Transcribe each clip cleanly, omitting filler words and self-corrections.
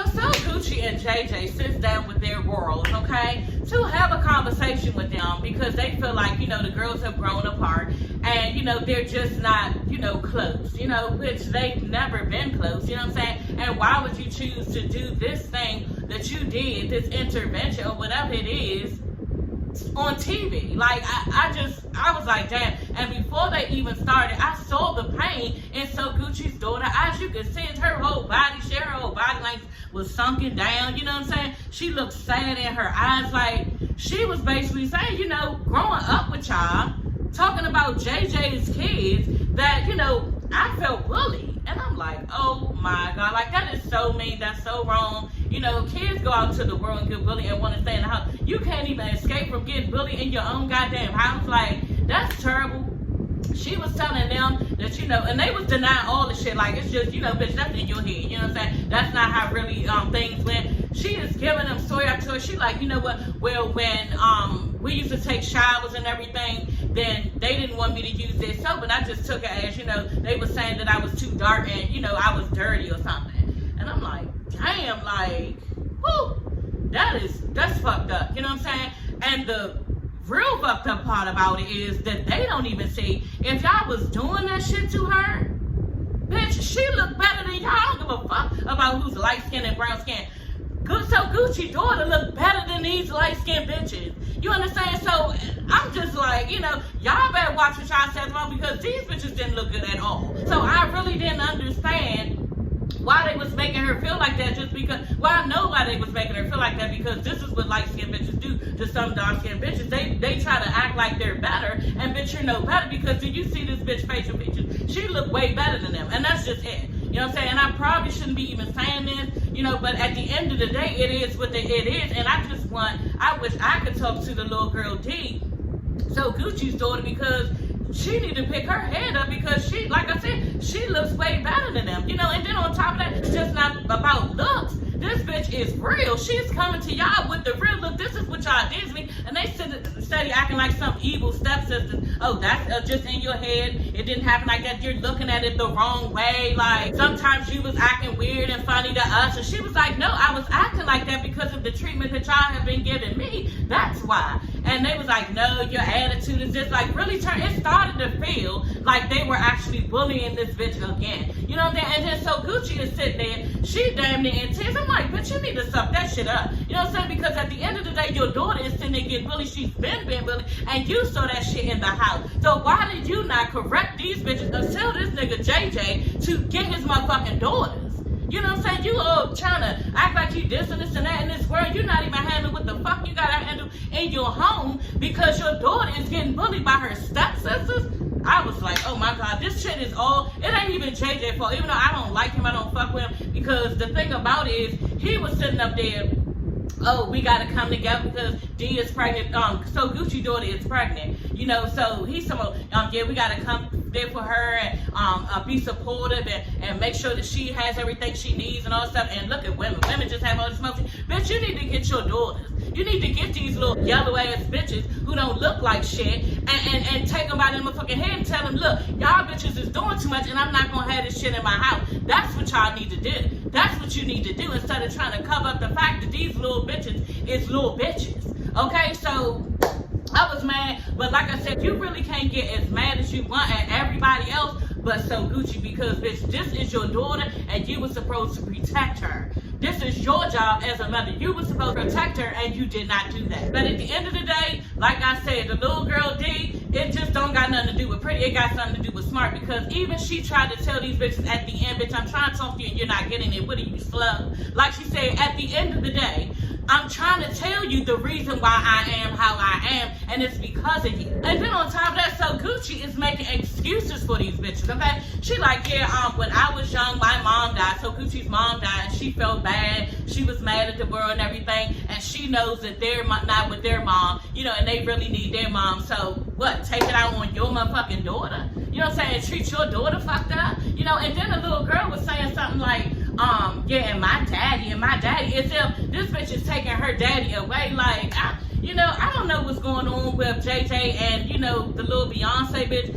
So Gucci and JJ sits down with their worlds, okay, to have a conversation with them because they feel like, the girls have grown apart and, they're just not, close, which they've never been close, you know what I'm saying? And why would you choose to do this thing that you did, this intervention or whatever it is, on TV? Like, I was like, damn. And before they even started, I saw the pain in So Gucci's daughter. As you can see, her whole body, her whole body length was sunken down, you know what I'm saying? She looked sad in her eyes, like, she was basically saying, growing up with y'all, talking about JJ's kids, that, I felt bullied. And I'm like, oh my God, like, that is so mean, that's so wrong. Kids go out to the world and get bullied and want to stay in the house. You can't even escape from getting bullied in your own goddamn house. Like, that's terrible. She was telling them that, and they was denying all the shit. Like, it's just, bitch, that's in your head. You know what I'm saying? That's not how really things went. She is giving them story after story. She like, you know what? Well, when we used to take showers and everything, then they didn't want me to use their soap, and I just took it as, they were saying that I was too dark and, I was dirty or something. And I'm like, damn, like, whoo, that's fucked up. You know what I'm saying? And the real fucked up part about it is that they don't even see if y'all was doing that shit to her, bitch, she looked better than y'all. I don't give a fuck about who's light skinned and brown skinned. So Gucci's daughter looked better than these light skinned bitches. You understand? So I'm just like, y'all better watch what y'all say about because these bitches didn't look good at all. So I really didn't understand why they was making her feel like that, just because, well, I know why they was making her feel like that, because this is what light-skinned bitches do to some dark-skinned bitches. They try to act like they're better, and bitch, you're no better, because did you see this bitch facial features? She looked way better than them, and that's just it. You know what I'm saying? And I probably shouldn't be even saying this, but at the end of the day, it is what it is, and I wish I could talk to the little girl D, So Gucci's daughter, because she need to pick her head up because she, like I said, she looks way better than them, and then on top of that, it's just not about looks. This bitch is real. She's coming to y'all with the real look. This is what y'all did to me. And they steady acting like some evil stepsister. Oh, that's just in your head. It didn't happen like that. You're looking at it the wrong way. Like, sometimes you was acting weird and funny to us. And she was like, no, I was acting like that because of the treatment that y'all have been giving me. That's why. And they was like, no, your attitude is just like really it started to feel like they were actually bullying this bitch again. You know what I'm saying? And then so Gucci is sitting there, she damn near in tears. I'm like, bitch, you need to suck that shit up. You know what I'm saying? Because at the end of the day, your daughter is sitting there getting bullied. She's been bullied, and you saw that shit in the house. So why did you not correct these bitches or tell this nigga JJ to get his motherfucking daughters? You know what I'm saying? You all trying to act like you this and this and that in this world. You're not even handling what the fuck you gotta handle in your home because your daughter is getting bullied by her stepsisters. I was like, oh my God, this shit is all, it ain't even JJ's fault. Even though I don't like him, I don't fuck with him, because the thing about it is, he was sitting up there, oh, we gotta come together because D is pregnant, so Gucci daughter is pregnant, so he's talking about, yeah, we gotta come there for her and be supportive and make sure that she has everything she needs and all that stuff. And look at women just have all this motion. Bitch, you need to get your daughters. You need to get these little yellow ass bitches who don't look like shit and take them by their motherfucking head and tell them, look, y'all bitches is doing too much and I'm not gonna have this shit in my house. That's what y'all need to do. That's what you need to do instead of trying to cover up the fact that these little bitches is little bitches. Okay, so I was mad, but like I said, you really can't get as mad as you want at everybody else but So Gucci, because bitch, this is your daughter and you were supposed to protect her. This is your job as a mother. You were supposed to protect her and you did not do that. But at the end of the day, like I said, the little girl D, it just don't got nothing to do with pretty. It got something to do with smart, because even she tried to tell these bitches at the end, bitch, I'm trying to talk to you and you're not getting it. What are you, slow? Like she said, at the end of the day, I'm trying to tell you the reason why I am how I am, and it's because of you. And then on top of that, So Gucci is making excuses for these bitches, okay? She like, yeah, when I was young, my mom died. So Gucci's mom died, and she felt bad. She was mad at the world and everything, and she knows that they're not with their mom, and they really need their mom. So what, take it out on your motherfucking daughter? You know what I'm saying? Treat your daughter fucked up? And then the little girl was saying something like, yeah, and my daddy, as if this bitch is taking her daddy away. Like, I don't know what's going on with JJ and, the little Beyonce bitch,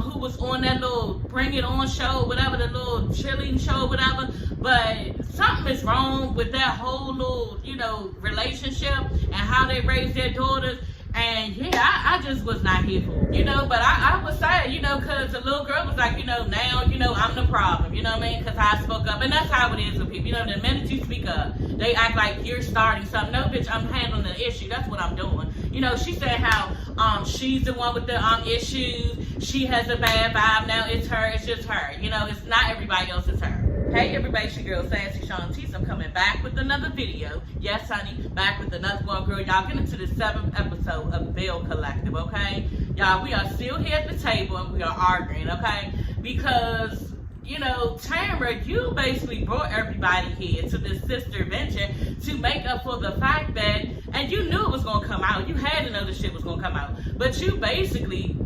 who was on that little Bring It On show, whatever, the little cheerleading show, whatever. But something is wrong with that whole little, relationship and how they raise their daughters. And yeah, I just was not here for it, but I was sad, because the little girl was like, now, I'm the problem, you know what I mean? Because I spoke up, and that's how it is with people, the minute you speak up, they act like you're starting something. No, bitch, I'm handling the issue. That's what I'm doing. She said how she's the one with the issues. She has a bad vibe now. It's her. It's just her. It's not everybody else. It's her. Hey everybody, it's your girl Sassy Shantice. I'm coming back with another video. Yes, honey, back with another one, girl. Y'all get into the 7th episode of Belle Collective, okay? Y'all, we are still here at the table and we are arguing, okay? Because, Tamara, you basically brought everybody here to this sister venture to make up for the fact that, and you knew it was going to come out. You had to know the shit was going to come out. But you basically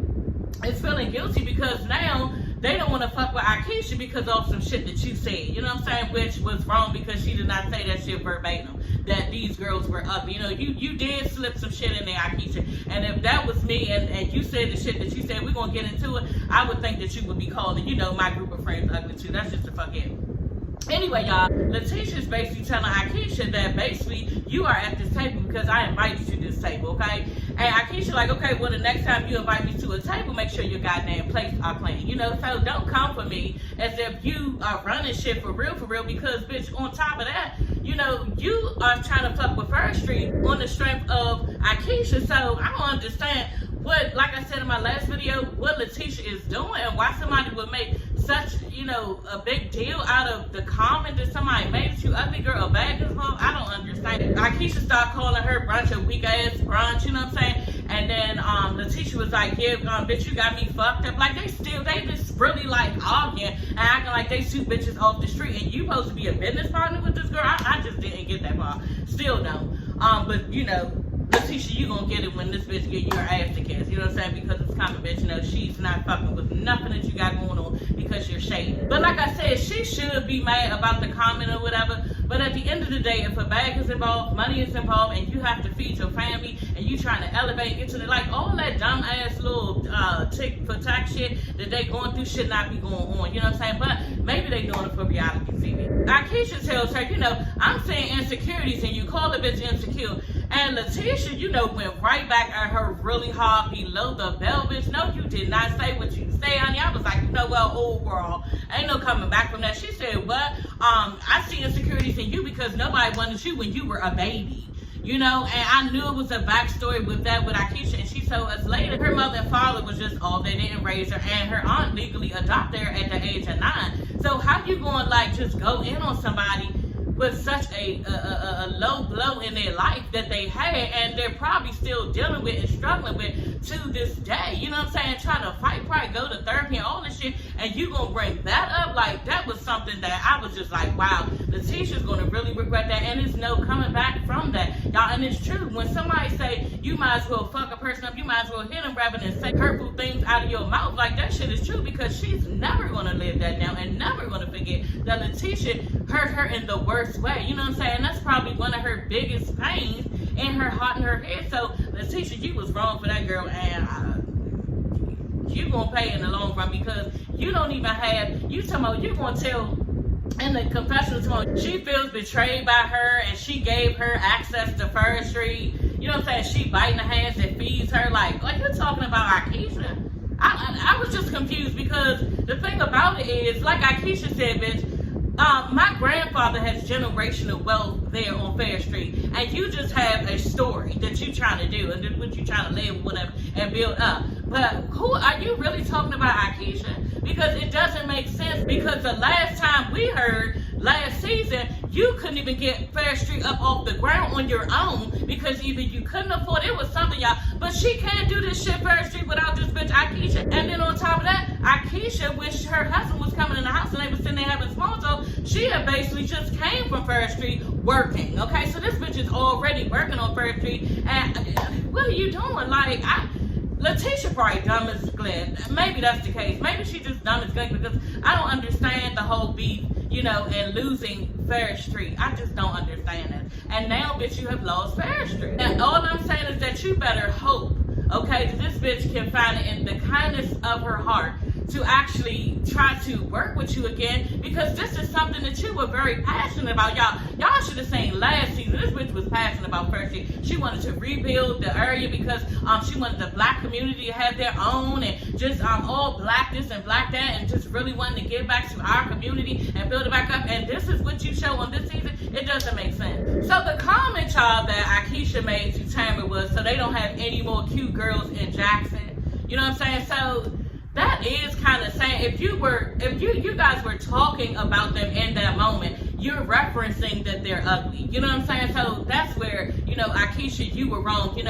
is feeling guilty because now they don't want to fuck with Akeisha because of some shit that you said, you know what I'm saying, which was wrong because she did not say that shit verbatim, that these girls were up, you did slip some shit in there, Akeisha, and if that was me and you said the shit that you said, we're going to get into it, I would think that you would be calling, my group of friends ugly too. That's just a fuck it. Anyway, y'all, Letitia's basically telling Akeisha that basically you are at this table because I invited you to this table, okay? And Akeisha like, okay, well, the next time you invite me to a table, make sure your goddamn plates are clean, So don't come for me as if you are running shit for real, because, bitch, on top of that, you are trying to fuck with First Street on the strength of Akeisha. So I don't understand what, like I said in my last video, what Letitia is doing and why somebody would make such, a big deal out of the comment that somebody made that you ugly girl, a bad girl. I don't understand. Akeisha started calling her brunch a weak ass brunch, you know what I'm saying? And then Letitia was like, yeah, bitch, you got me fucked up. Like they just really like arguing and acting like they two bitches off the street and you supposed to be a business partner with this girl. I just didn't get that part. Still don't. But Letitia, you gonna get it when this bitch get your ass to kiss, you know what I'm saying? Because it's coming, bitch, she's not fucking with nothing that you got going on because you're shady. But like I said, she should be mad about the comment or whatever, but at the end of the day, if a bag is involved, money is involved, and you have to feed your family, and you trying to elevate, get to the, like, all that dumb ass little tick for tax shit that they going through should not be going on, you know what I'm saying? But maybe they doing it for reality TV. Akeisha tells her, I'm saying insecurities, and you call the bitch insecure. And Letitia, went right back at her really hard below the belt, bitch. No, you did not say what you say, honey. I was like, well, old girl, ain't no coming back from that. She said, what? I see insecurities in you because nobody wanted you when you were a baby. And I knew it was a backstory with Akeisha, and she told us later her mother and father was just off. They didn't raise her, and her aunt legally adopted her at the age of 9. So how you going just go in on somebody with such a low blow in their life that they had, and they're probably still dealing with and struggling with to this day, you know what I'm saying, trying to fight, probably go to therapy and all this shit, and you gonna bring that up? Like, that was something that I was just like, wow, Letitia's gonna really regret that, and there's no coming back from that, y'all. And it's true, when somebody say you might as well fuck a person up, you might as well hit them rather than say hurtful things out of your mouth, like, that shit is true, because she's never gonna live that down and never gonna forget that Letitia hurt her in the worst way, you know what I'm saying? That's probably one of her biggest pains in her heart and her head. So Letitia, you was wrong for that girl, and you gonna pay in the long run, because you don't even have, you talking about, you gonna tell in the confessional tomorrow, she feels betrayed by her and she gave her access to First Street, you know what I'm saying? She biting the hands that feeds her, like you're talking about Akeisha. I was just confused, because the thing about it is, like Akeisha said, bitch, my grandfather has generational wealth there on Fair Street, and you just have a story that you're trying to do, and what you're trying to live, whatever, and build up. But who are you really talking about, Akeisha? Because it doesn't make sense, because the last time we heard, last season, you couldn't even get Fair Street up off the ground on your own, because either you couldn't afford it, was something, y'all, but she can't do this shit Fair Street without this bitch Akeisha. And then on top of that, Akeisha, when her husband was coming in the house and they were sitting there having small talk, she had basically just came from Fair Street working, okay? So this bitch is already working on Fair Street, and what are you doing? Like, Letitia probably dumb as Glenn. Maybe that's the case. Maybe she just dumb as Glenn, because I don't understand the whole beef, and losing Fair Street. I just don't understand it. And now, bitch, you have lost Fair Street. And all I'm saying is that you better hope, okay, that this bitch can find it in the kindness of her heart to actually try to work with you again, because this is something that you were very passionate about. Y'all should have seen last season. This bitch was passionate about first year. She wanted to rebuild the area because she wanted the black community to have their own, and just all black this and black that, and just really wanted to give back to our community and build it back up. And this is what you show on this season. It doesn't make sense. So the comment, y'all, that Akeisha made to Tamara was, so they don't have any more cute girls in Jackson. You know what I'm saying? So that is kind of saying, if you guys were talking about them in that moment, you're referencing that they're ugly. You know what I'm saying? So that's where, Akeisha, you were wrong, and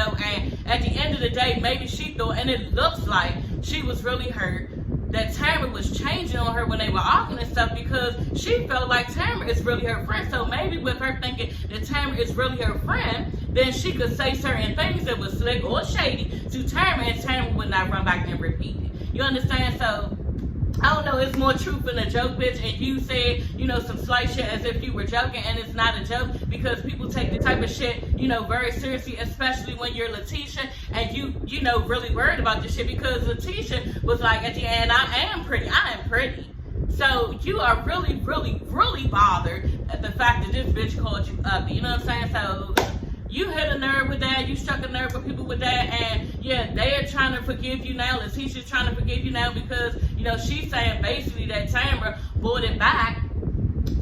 at the end of the day, maybe she thought, and it looks like she was really hurt that Tamara was changing on her when they were arguing and stuff, because she felt like Tamara is really her friend. So maybe with her thinking that Tamara is really her friend, then she could say certain things that was slick or shady to Tamara, and Tamara would not run back and repeat it. You understand? So I don't know, it's more truth in a joke, bitch, and you said, some slight shit as if you were joking, and it's not a joke, because people take the type of shit, very seriously, especially when you're Letitia, and you really worried about this shit, because Letitia was like, at the end, I am pretty. So you are really, really, really bothered at the fact that this bitch called you ugly. You know what I'm saying? So you hit a nerve with that. You struck a nerve with people with that. And yeah, they are trying to forgive you now. Letitia's trying to forgive you now because, she's saying basically that Tamara brought it back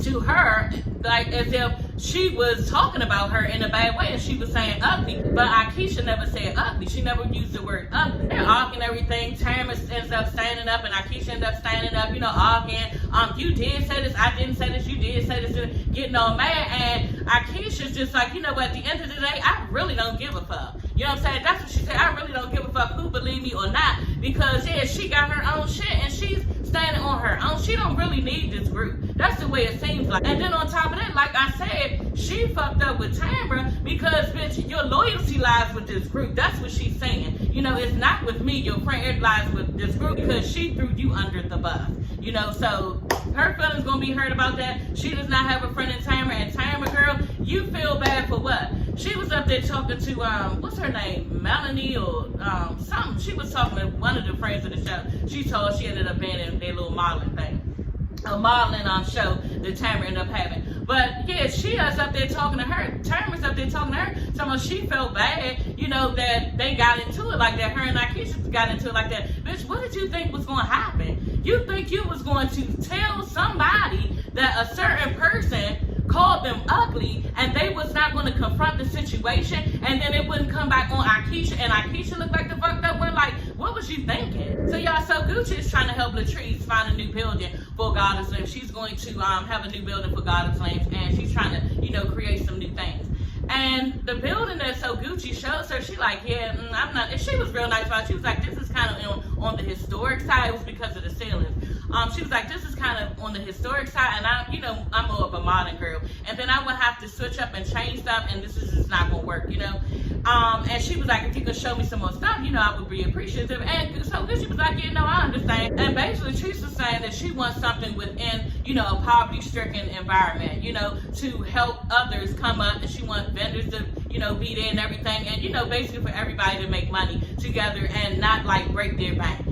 to her, like as if she was talking about her in a bad way, and she was saying ugly. But Akeisha never said ugly. She never used the word ugly. They're arguing everything. Tamara ends up standing up, and Akeisha ends up standing up, arguing. You did say this, I didn't say this, you did say this, getting all mad. And Akeisha's just like, at the end of the day, I really don't give a fuck. You know what I'm saying? That's what she said. I really don't give a fuck who believe me or not, because yeah, she got her own shit, and she's standing on her own. She don't really need this group. That's the way it seems like. And then on top of that, like I said, she fucked up with Tamara because, bitch, your loyalty lies with this group. That's what she's saying. It's not with me, your friend. It lies with this group because she threw you under the bus. So her feelings gonna be hurt about that. She does not have a friend in Tamara, and Tamara, girl, you feel bad for what? She was up there talking to what's her name, Melanie or something. She was talking to one of the friends of the show. She told she ended up being in their little modeling thing, a modeling show that Tamara ended up having. But yeah, she is up there talking to her. Tamara's up there talking to her. So she felt bad, that they got into it like that. Her and Akeisha got into it like that. Bitch, what did you think was going to happen? You think you was going to tell somebody that a certain person called them ugly, and they was not going to confront the situation, and then it wouldn't come back on Akeisha, and Akeisha looked like the fucked up one? Like, what was you thinking? So y'all, so Gucci is trying to help Latrice find a new building for Goddess Lamps. She's going to have a new building for Goddess Lamps, and she's trying to, create some new things. And the building that So Gucci shows her, she like, yeah, I'm not. And she was real nice about it. She was like, this is kind of on the historic side. It was because of the ceilings. She was like, this is kind of on the historic side, and I'm more of a modern girl. And then I would have to switch up and change stuff, and this is just not gonna work, And she was like, if you could show me some more stuff, I would be appreciative. And so Gucci was like, I understand. And basically, Latrice was saying that she wants something within, a poverty-stricken environment, to help others come up, and she wants vendors to, be there and everything, and basically for everybody to make money together and not like break their bank.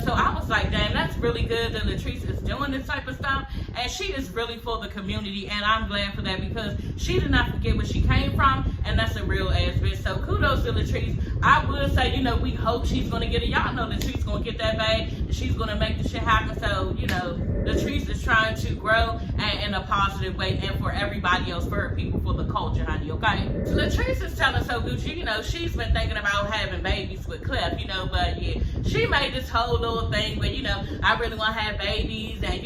So I was like, damn, that's really good that Latrice is doing this type of stuff, and she is really for the community, and I'm glad for that, because she did not forget where she came from, and that's a real ass bitch. So kudos to Latrice. I would say, we hope she's gonna get it. Y'all know Latrice gonna get that bag, and she's gonna make the shit happen. So, Latrice is trying to grow and in a positive way, and for everybody else, for her people, for the culture, honey, okay? So Latrice is telling So Gucci, she's been thinking about having babies with Cliff, but yeah, she made this whole little thing where, I really want to have babies and,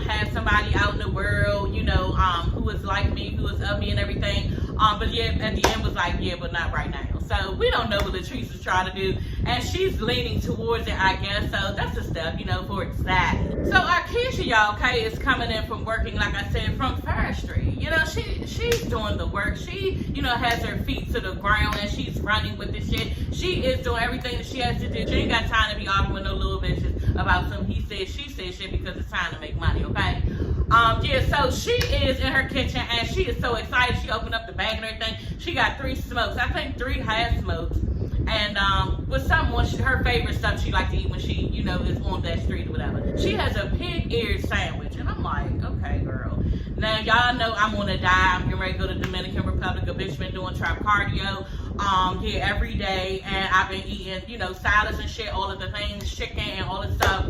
have somebody out in the world, who is like me, who is of me and everything. But yeah, at the end was like, yeah, but not right now. So we don't know what Latrice is trying to do, and she's leaning towards it, I guess. So that's a step, for exciting. So Akeisha, y'all, okay, is coming in from working, like I said, from forestry. She's doing the work. She, has her feet to the ground, and she's running with the shit. She is doing everything that she has to do. She ain't got time to be arguing with no little bitches about some he said, she said shit, because it's time to make money, okay? Yeah, so she is in her kitchen, and she is so excited. She opened up the bag and everything. She got 3 smokes. I think 3 half smokes. And with someone, her favorite stuff she likes to eat when she, you know, is on that street or whatever. She has a pig ear sandwich, and I'm like, okay, girl. Now y'all know I'm on a diet. I'm getting ready to go to Dominican Republic. A bitch been doing trap cardio, yeah, every day, and I've been eating, you know, salads and shit, all of the things, chicken and all this stuff.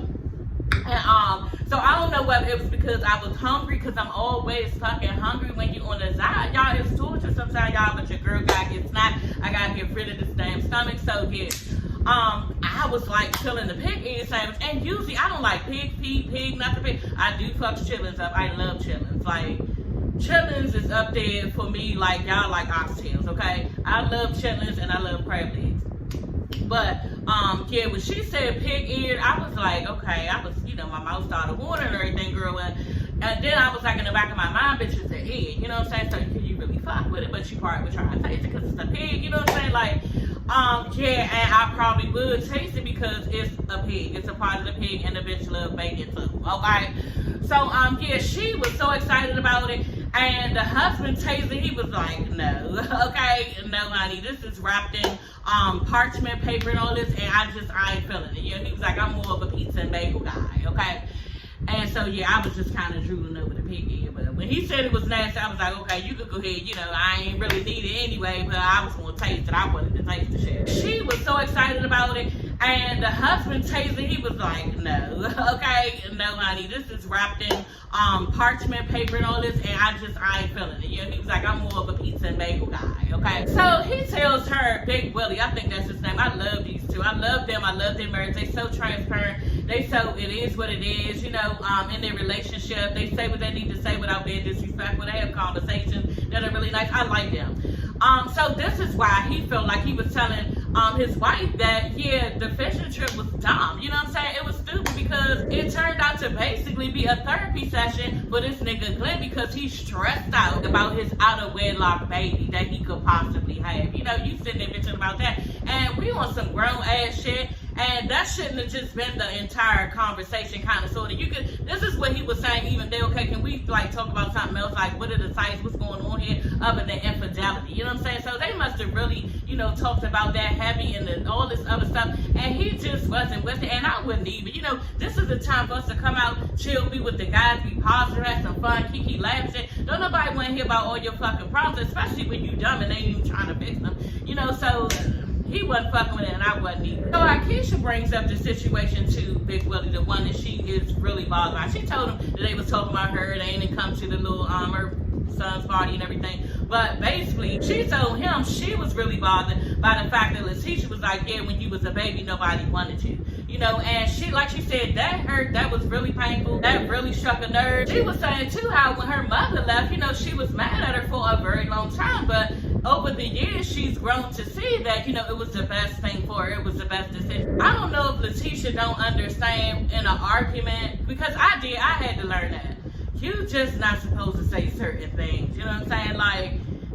And so I don't know whether it was because I was hungry, because I'm always fucking hungry when you on the diet. Y'all, it's torture sometimes, y'all, but your girl gotta get snapped. I gotta get rid of this damn stomach. So yeah, I was like chilling the pig ear sandwich, and usually I don't like pig feet, pig, not the pig. I do fuck chitlins up. I love chitlins. Like, chitlins is up there for me, like y'all like oxtails, okay? I love chitlins and I love crab legs. But yeah, when she said pig ear, I was like, okay, I was, you know, my mouth started watering and everything, girl. And then I was like, in the back of my mind, bitch, it's an egg, you know what I'm saying? So you really fuck with it, but you probably would try to taste it because it's a pig, you know what I'm saying? Like, yeah, and I probably would taste it because it's a pig. It's a part of the pig, and the bitch love bacon too, okay? So, yeah, she was so excited about it, and the husband tasted it. He was like, no, okay, no, honey, this is wrapped in parchment paper and all this, and I ain't feeling it. You know, he was like, I'm more of a pizza and bagel guy, okay? And so, yeah, I was just kind of drooling over the pig ear. But when he said it was nasty, I was like, okay, you could go ahead. You know, I ain't really need it anyway, but I was going to taste it. I wanted to taste the shit. She was so excited about it. And the husband tasted it. He was like, no, okay, no, honey, this is wrapped in parchment paper and all this, and I ain't feeling it. You know, he was like, I'm more of a pizza and bagel guy, okay? So he tells her, Big Willie, I think that's his name. I love these two. I love them. I love their marriage. They so transparent. They so it is what it is, you know, in their relationship. They say what they need to say without being disrespectful. They have conversations that are really nice. I like them. So this is why he felt like he was telling his wife that, yeah, the fishing trip was dumb. You know what I'm saying? It was stupid because it turned out to basically be a therapy session for this nigga Glenn, because he's stressed out about his out of wedlock baby that he could possibly have. You know, you sitting there bitching about that, and we on some grown ass shit. And that shouldn't have just been the entire conversation, kind of, sort of. This is what he was saying even there. Okay, can we, like, talk about something else? Like, what are the sites? What's going on here other than infidelity? You know what I'm saying? So they must have really, you know, talked about that heavy and all this other stuff. And he just wasn't with it. And I wouldn't either. You know, this is the time for us to come out, chill, be with the guys, be positive, have some fun, kiki, laugh, shit. Don't nobody want to hear about all your fucking problems, especially when you dumb and ain't even trying to fix them. You know, so he wasn't fucking with it, and I wasn't either. So Akeisha brings up the situation to Big Willie, the one that she is really bothered by. She told him that they was talking about her, they ain't come to the little her son's party and everything. But basically, she told him she was really bothered by the fact that Letitia was like, yeah, when you was a baby, nobody wanted you. You know, and she, like she said, that hurt, that was really painful, that really struck a nerve. She was saying too how when her mother left, you know, she was mad at her for a very long time, but over the years, she's grown to see that, you know, it was the best thing for her. It was the best decision. I don't know if Letitia don't understand in an argument, because I had to learn that. You just not supposed to say certain things, you know what I'm saying? Like,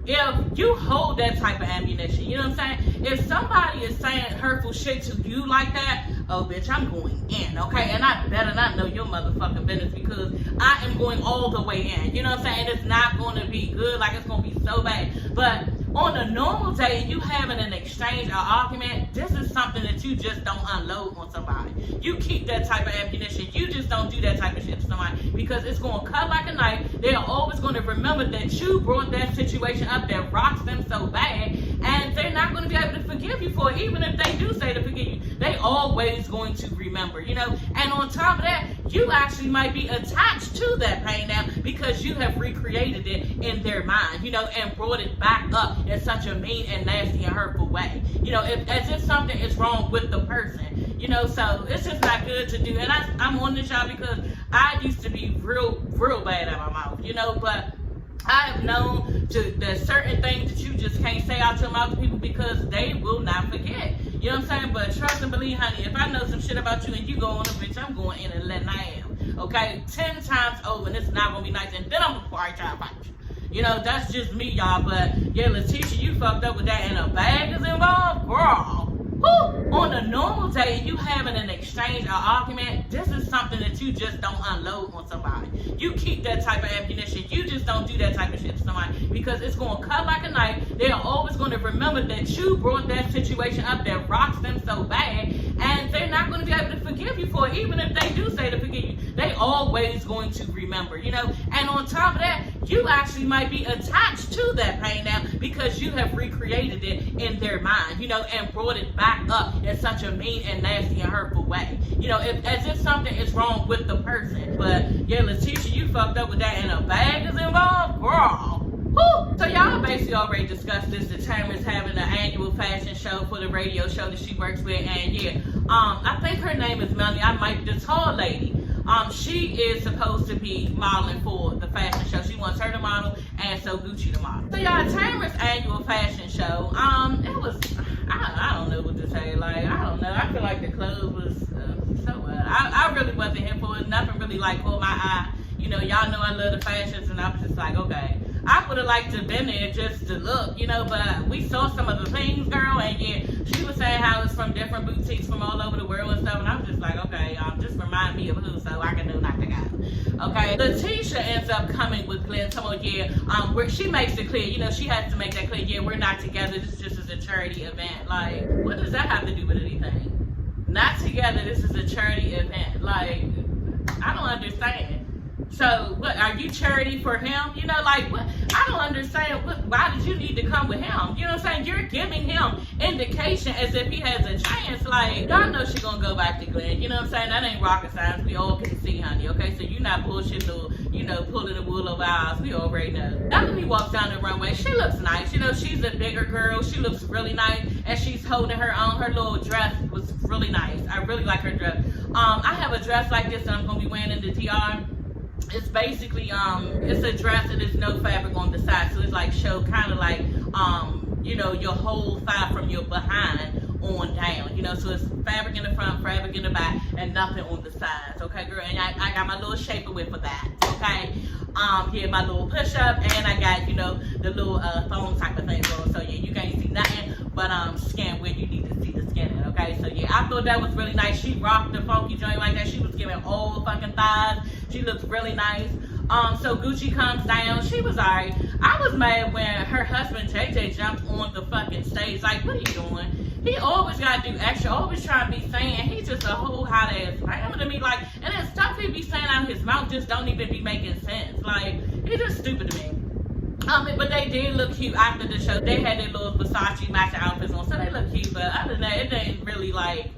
if you hold that type of ammunition, you know what I'm saying? If somebody is saying hurtful shit to you like that, oh, bitch, I'm going in, okay? And I better not know your motherfucking business, because I am going all the way in. You know what I'm saying? It's not going to be good, like it's going to be so bad. But on a normal day, you having an exchange or argument, this is something that you just don't unload on somebody. You keep that type of ammunition. You just don't do that type of shit to somebody, because it's going to cut like a knife. They're always going to remember that you brought that situation up that rocks them so bad, and they're not going to be able to forgive you for it. Even if they do say to forgive you, they always going to remember, you know. And on top of that, you actually might be attached to that pain now, because you have recreated it in their mind, you know, and brought it back up in such a mean and nasty and hurtful way, you know, as if something is wrong with the person, you know. So it's just not good to do. And I'm on this, y'all, because I used to be real bad at my mouth, you know. But I have known there's certain things that you just can't say out your mouth to people, because they will not forget. You know what I'm saying? But trust and believe, honey, if I know some shit about you and you go on a bitch, I'm going in and letting I am. Okay? 10 times over, and it's not going to be nice. And then I'm going to try to fight you. You know, that's just me, y'all. But yeah, Letitia, you fucked up with that, and a bag is involved, girl. Who on a normal day, you having an exchange or argument, this is something that you just don't unload on somebody. You keep that type of ammunition. You just don't do that type of shit to somebody because it's going to cut like a knife. They're always going to remember that you brought that situation up that rocks them so bad, and they're not going to be able to forgive you for it. Even if they do say to forgive you, they always going to remember, you know. And on top of that, you actually might be attached to that pain now because you have recreated it in their mind, you know, and brought it back up in such a mean and nasty and hurtful way, you know, as if something is wrong with the person. But yeah, Letitia, you fucked up with that, and a bag is involved, girl. Woo! So y'all basically already discussed this. The Tamara's having an annual fashion show for the radio show that she works with, and yeah, I think her name is Melanie. I might be the tall lady. She is supposed to be modeling for the fashion show. She wants her to model and so Gucci to model. So y'all, Tamara's annual fashion show, it was, I don't know what to say. Like, I don't know. I feel like the clothes was so what. I really wasn't here for it. Nothing really like caught my eye. You know, y'all know I love the fashions, and I was just like, okay. I would have liked to have been there just to look, you know, but we saw some of the things, girl, and yeah, she was saying how it's from different boutiques from all over the world and stuff, and I was just like, okay, just remind me of who, so I can know not to go. Okay, Letitia ends up coming with Glenn, telling her, yeah, where she makes it clear, you know, she has to make that clear, yeah, we're not together, this just is a charity event. Like, what does that have to do with anything? Not together, this is a charity event. Like, I don't understand. So, what, are you charity for him? You know, like, what? I don't understand. Why did you need to come with him? You know what I'm saying? You're giving him indication as if he has a chance. Like, y'all know she's going to go back to Glenn. You know what I'm saying? That ain't rocket science. We all can see, honey, okay? So you're not bullshitting or, you know, pulling the wool over our eyes. We already know. Melanie walks down the runway. She looks nice. You know, she's a bigger girl. She looks really nice. And she's holding her own. Her little dress was really nice. I really like her dress. I have a dress like this that I'm going to be wearing in the DR. It's basically, it's a dress and there's no fabric on the side. So it's like show kind of like, you know, your whole thigh from your behind on down. You know, so it's fabric in the front, fabric in the back, and nothing on the sides. Okay, girl? And I got my little shaper whip for that. Okay? Here, my little push-up, and I got, you know, the little thong type of thing going. So, yeah, you can't see nothing but skin where you need to see the skin at. Okay? So, yeah, I thought that was really nice. She rocked the funky joint like that. She was giving all fucking thighs. She looks really nice. So Gucci comes down. She was alright. I was mad when her husband JJ jumped on the fucking stage. Like, what are you doing? He always gotta do extra, always trying to be saying, and he's just a whole hot ass rambling to me. Like, and then stuff he be saying out of his mouth just don't even be making sense. Like, he's just stupid to me. But they did look cute after the show. They had their little Versace matching outfits on, so they look cute. But other than that, it didn't really like.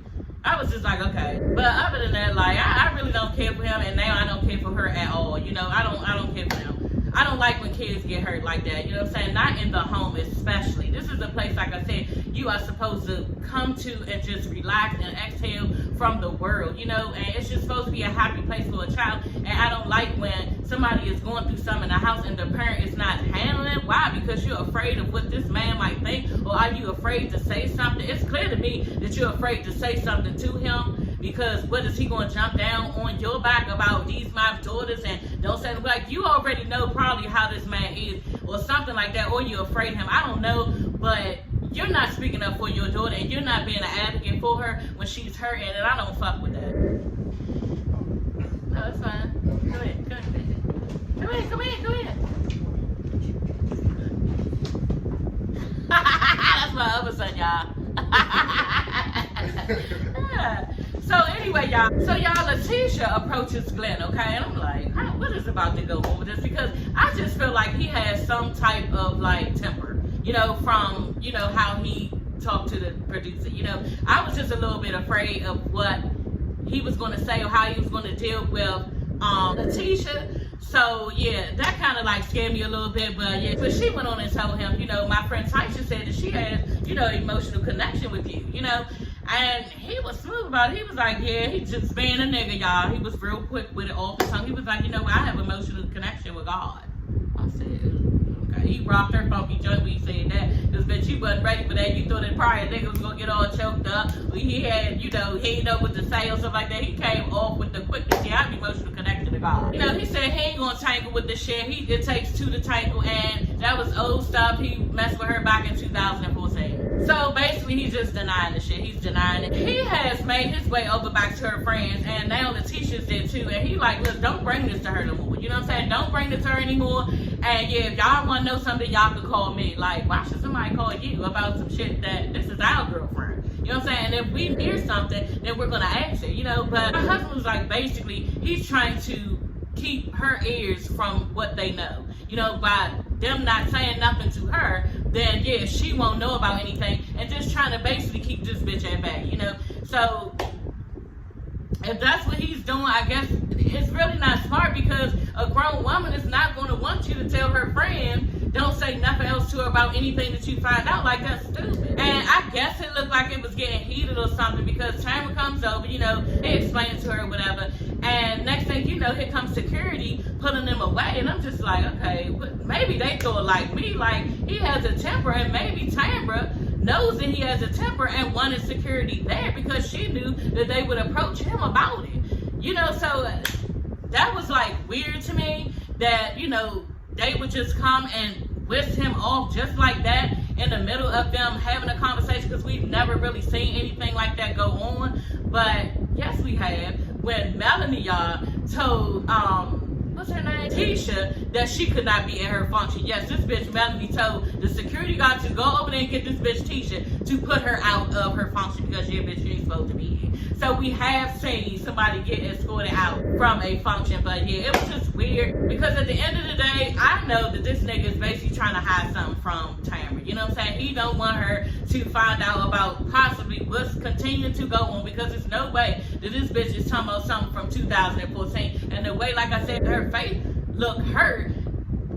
I was just like, okay. But other than that, like, I really don't care for him, and now I don't care for her at all. You know, I don't care for him. I don't like when kids get hurt like that. You know what I'm saying? Not in the home especially. This is a place, like I said, you are supposed to come to and just relax and exhale from the world, you know? And it's just supposed to be a happy place for a child. And I don't like when somebody is going through something in the house and the parent is not handling it. Why? Because you're afraid of what this man might think, or are you afraid to say something? It's clear to me that you're afraid to say something to him. Because what is he going to jump down on your back about these my daughters and don't say, like, you already know probably how this man is or something like that, or you're afraid of him. I don't know, but you're not speaking up for your daughter and you're not being an advocate for her when she's hurting, and I don't fuck with that. No, it's fine. Go ahead, go ahead. Come in. That's my other son, y'all. So anyway, y'all. So y'all, Letitia approaches Glenn, okay? And I'm like, what is about to go on with this? Because I just feel like he has some type of like temper, you know, from, you know, how he talked to the producer. You know, I was just a little bit afraid of what he was going to say or how he was going to deal with Letitia. So yeah, that kind of like scared me a little bit, but yeah. But she went on and told him, you know, my friend Taisha said that she has, you know, emotional connection with you, you know. And he was smooth about it. He was like, yeah, he just being a nigga, y'all. He was real quick with it all the time. He was like, you know, I have emotional connection with God. I said, Okay, he rocked her funky joint when he said that. Because, bitch, you wasn't ready for that. You thought that probably a nigga was going to get all choked up. Or he had, you know, he didn't know what to say or something like that. He came off with the quickest shit. I'm emotionally connected to God. You know, he said he ain't going to tangle with the shit. It takes two to tangle, and that was old stuff. He messed with her back in 2014. So, basically, he's just denying the shit. He's denying it. He has made his way over back to her friends, and now Letitia's did too. And he like, look, don't bring this to her no more. You know what I'm saying? Don't bring this to her anymore. And yeah, if y'all want to know something, y'all can call me. Like, why should somebody call you about some shit that this is our girlfriend? You know what I'm saying? And if we hear something, then we're going to ask it, you know? But my husband was like, basically, he's trying to keep her ears from what they know. You know, by them not saying nothing to her, then yeah, she won't know about anything, and just trying to basically keep this bitch at bay, you know? So, if that's what he's doing, I guess it's really not smart, because a grown woman is not going to want you to tell her friend, don't say nothing else to her about anything that you find out. Like, that's stupid. And I guess it looked like it was getting heated or something, because Tamara comes over, you know, they explain to her whatever, and next thing you know, here comes security pulling them away, and I'm just like, okay, maybe they thought like me, like he has a temper, and maybe Tamara knows that he has a temper and wanted security there because she knew that they would approach him about it. You know, so that was like weird to me, that, you know, they would just come and whisk him off just like that in the middle of them having a conversation, because we've never really seen anything like that go on. But yes, we have. When Melanie, y'all, told what's her name, Tisha, that she could not be at her function. Yes, this bitch Melanie told the security guard to go over there and get this bitch Tisha to put her out of her function, because yeah, bitch, you ain't supposed to be here. So we have seen somebody get escorted out from a function, but yeah, it was just weird, because at the end of the day, I know that this nigga is basically trying to hide something from Tamara. You know what I'm saying? He don't want her to find out about possibly what's continuing to go on, because there's no way that this bitch is talking about something from 2014. And the way, like I said, her face look hurt,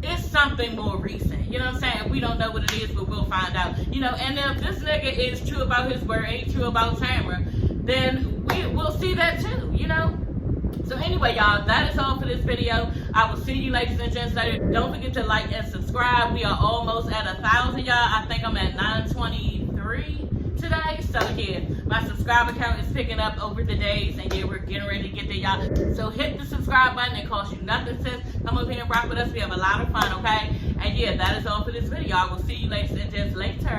it's something more recent. You know what I'm saying? We don't know what it is, but we'll find out. You know, and if this nigga is true about his word, ain't true about Tamara, then we'll see that too, you know? So anyway, y'all, that is all for this video. I will see you ladies and gents later. Don't forget to like and subscribe. We are almost at 1,000, y'all. I think I'm at 923 today. So yeah, my subscriber count is picking up over the days, and yeah, we're getting ready to get there, y'all. So hit the subscribe button. It costs you nothing, sis. Come over here and rock with us. We have a lot of fun, okay? And yeah, that is all for this video. I will see you ladies and gents later.